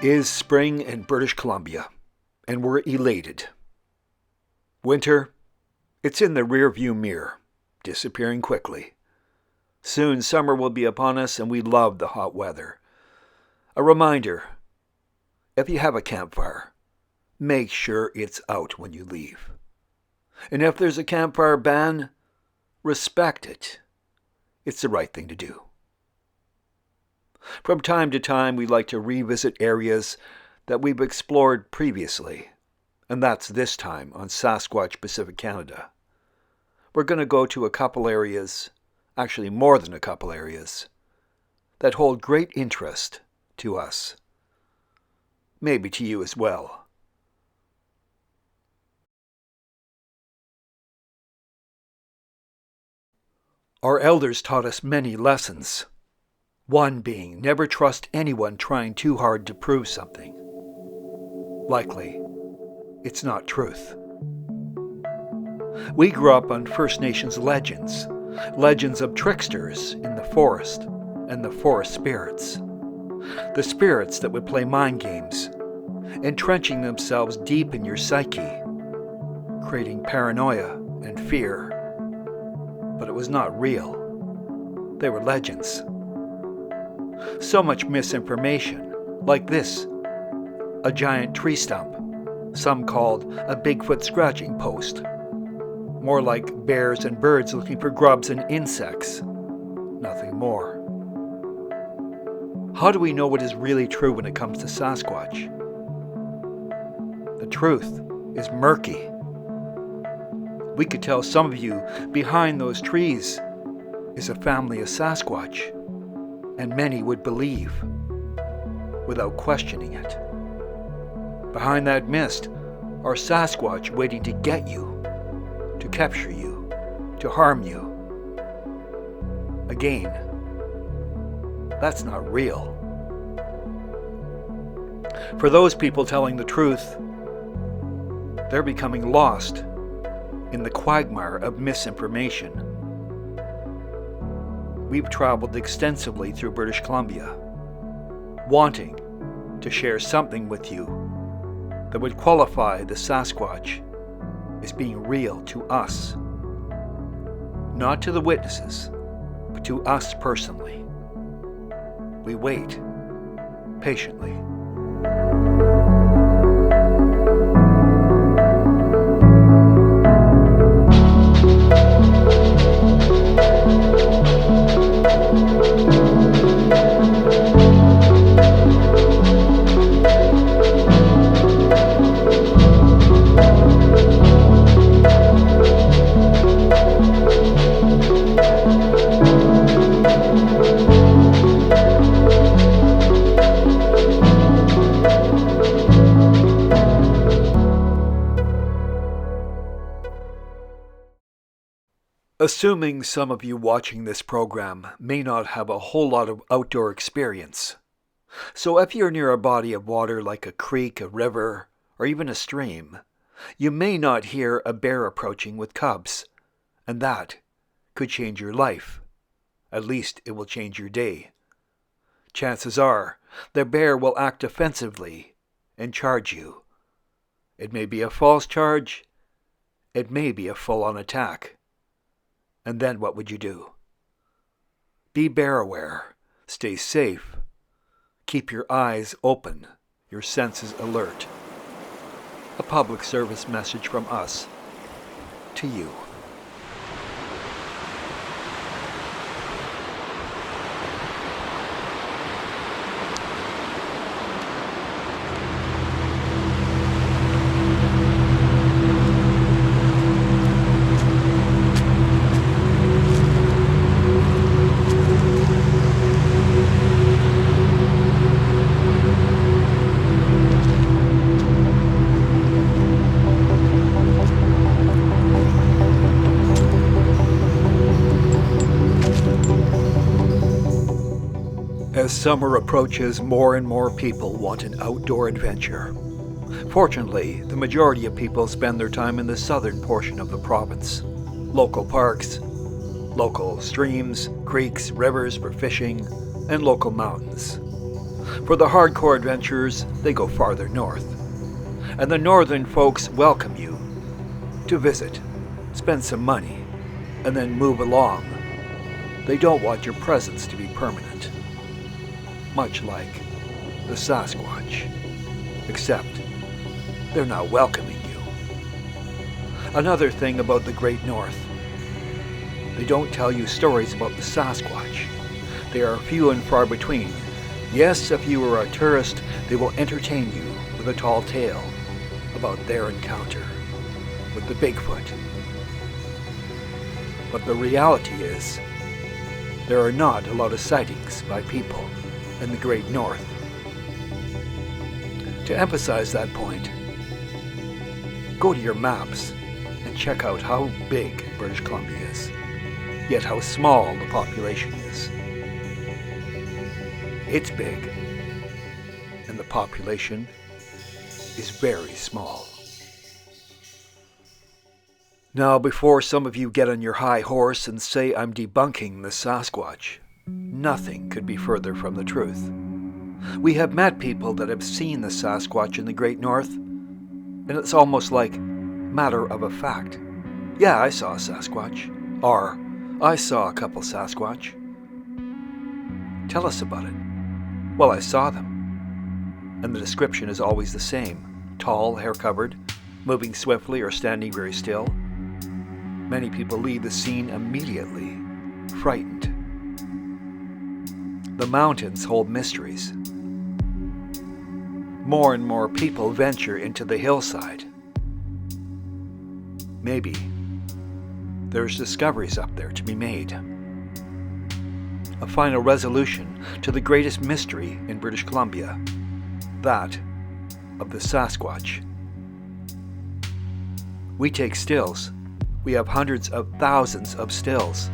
It is spring in British Columbia, and we're elated. Winter, it's in the rearview mirror, disappearing quickly. Soon summer will be upon us, and we love the hot weather. A reminder, if you have a campfire, make sure it's out when you leave. And if there's a campfire ban, respect it. It's the right thing to do. From time to time, we like to revisit areas that we've explored previously, and that's this time on Sasquatch Pacific Canada. We're going to go to a couple areas, actually more than a couple areas, that hold great interest to us. Maybe to you as well. Our elders taught us many lessons. One being, never trust anyone trying too hard to prove something. Likely, it's not truth. We grew up on First Nations legends of tricksters in the forest and the forest spirits. The spirits that would play mind games, entrenching themselves deep in your psyche, creating paranoia and fear. But it was not real. They were legends. So much misinformation, like this, a giant tree stump, some called a Bigfoot scratching post, more like bears and birds looking for grubs and insects, nothing more. How do we know what is really true when it comes to Sasquatch? The truth is murky. We could tell some of you behind those trees is a family of Sasquatch, and many would believe without questioning it. Behind that mist are Sasquatch waiting to get you, to capture you, to harm you. Again, that's not real. For those people telling the truth, they're becoming lost in the quagmire of misinformation. We've traveled extensively through British Columbia, wanting to share something with you that would qualify the Sasquatch as being real to us. Not to the witnesses, but to us personally. We wait patiently. Assuming some of you watching this program may not have a whole lot of outdoor experience, so if you're near a body of water like a creek, a river, or even a stream, you may not hear a bear approaching with cubs, and that could change your life. At least it will change your day. Chances are the bear will act offensively and charge you. It may be a false charge, it may be a full-on attack. And then what would you do? Be bear aware, stay safe, keep your eyes open, your senses alert. A public service message from us to you. As summer approaches, more and more people want an outdoor adventure. Fortunately, the majority of people spend their time in the southern portion of the province. Local parks, local streams, creeks, rivers for fishing, and local mountains. For the hardcore adventurers, they go farther north. And the northern folks welcome you to visit, spend some money, and then move along. They don't want your presence to be permanent. Much like the Sasquatch. Except they're not welcoming you. Another thing about the Great North. They don't tell you stories about the Sasquatch. They are few and far between. Yes, if you are a tourist, they will entertain you with a tall tale about their encounter with the Bigfoot. But the reality is, there are not a lot of sightings by people in the Great North. To emphasize that point, go to your maps and check out how big British Columbia is, yet how small the population is. It's big, and the population is very small. Now, before some of you get on your high horse and say I'm debunking the Sasquatch, nothing could be further from the truth. We have met people that have seen the Sasquatch in the Great North, and it's almost like matter of a fact. Yeah, I saw a Sasquatch. Or, I saw a couple Sasquatch. Tell us about it. Well, I saw them. And the description is always the same. Tall, hair-covered, moving swiftly or standing very still. Many people leave the scene immediately, frightened. The mountains hold mysteries. More and more people venture into the hillside. Maybe there's discoveries up there to be made. A final resolution to the greatest mystery in British Columbia, that of the Sasquatch. We take stills. We have hundreds of thousands of stills.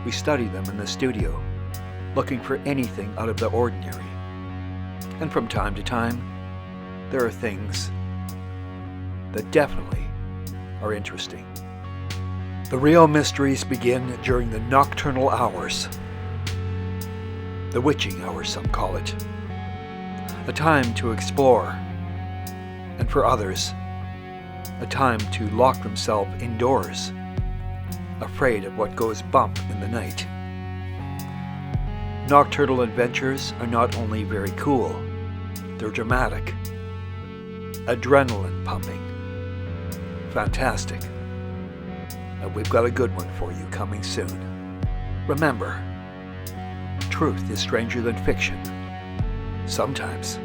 We study them in the studio, looking for anything out of the ordinary. And from time to time, there are things that definitely are interesting. The real mysteries begin during the nocturnal hours. The witching hours, some call it. A time to explore, and for others, a time to lock themselves indoors, afraid of what goes bump in the night. Nocturnal adventures are not only very cool, they're dramatic, adrenaline pumping, fantastic. And we've got a good one for you coming soon. Remember, truth is stranger than fiction, sometimes.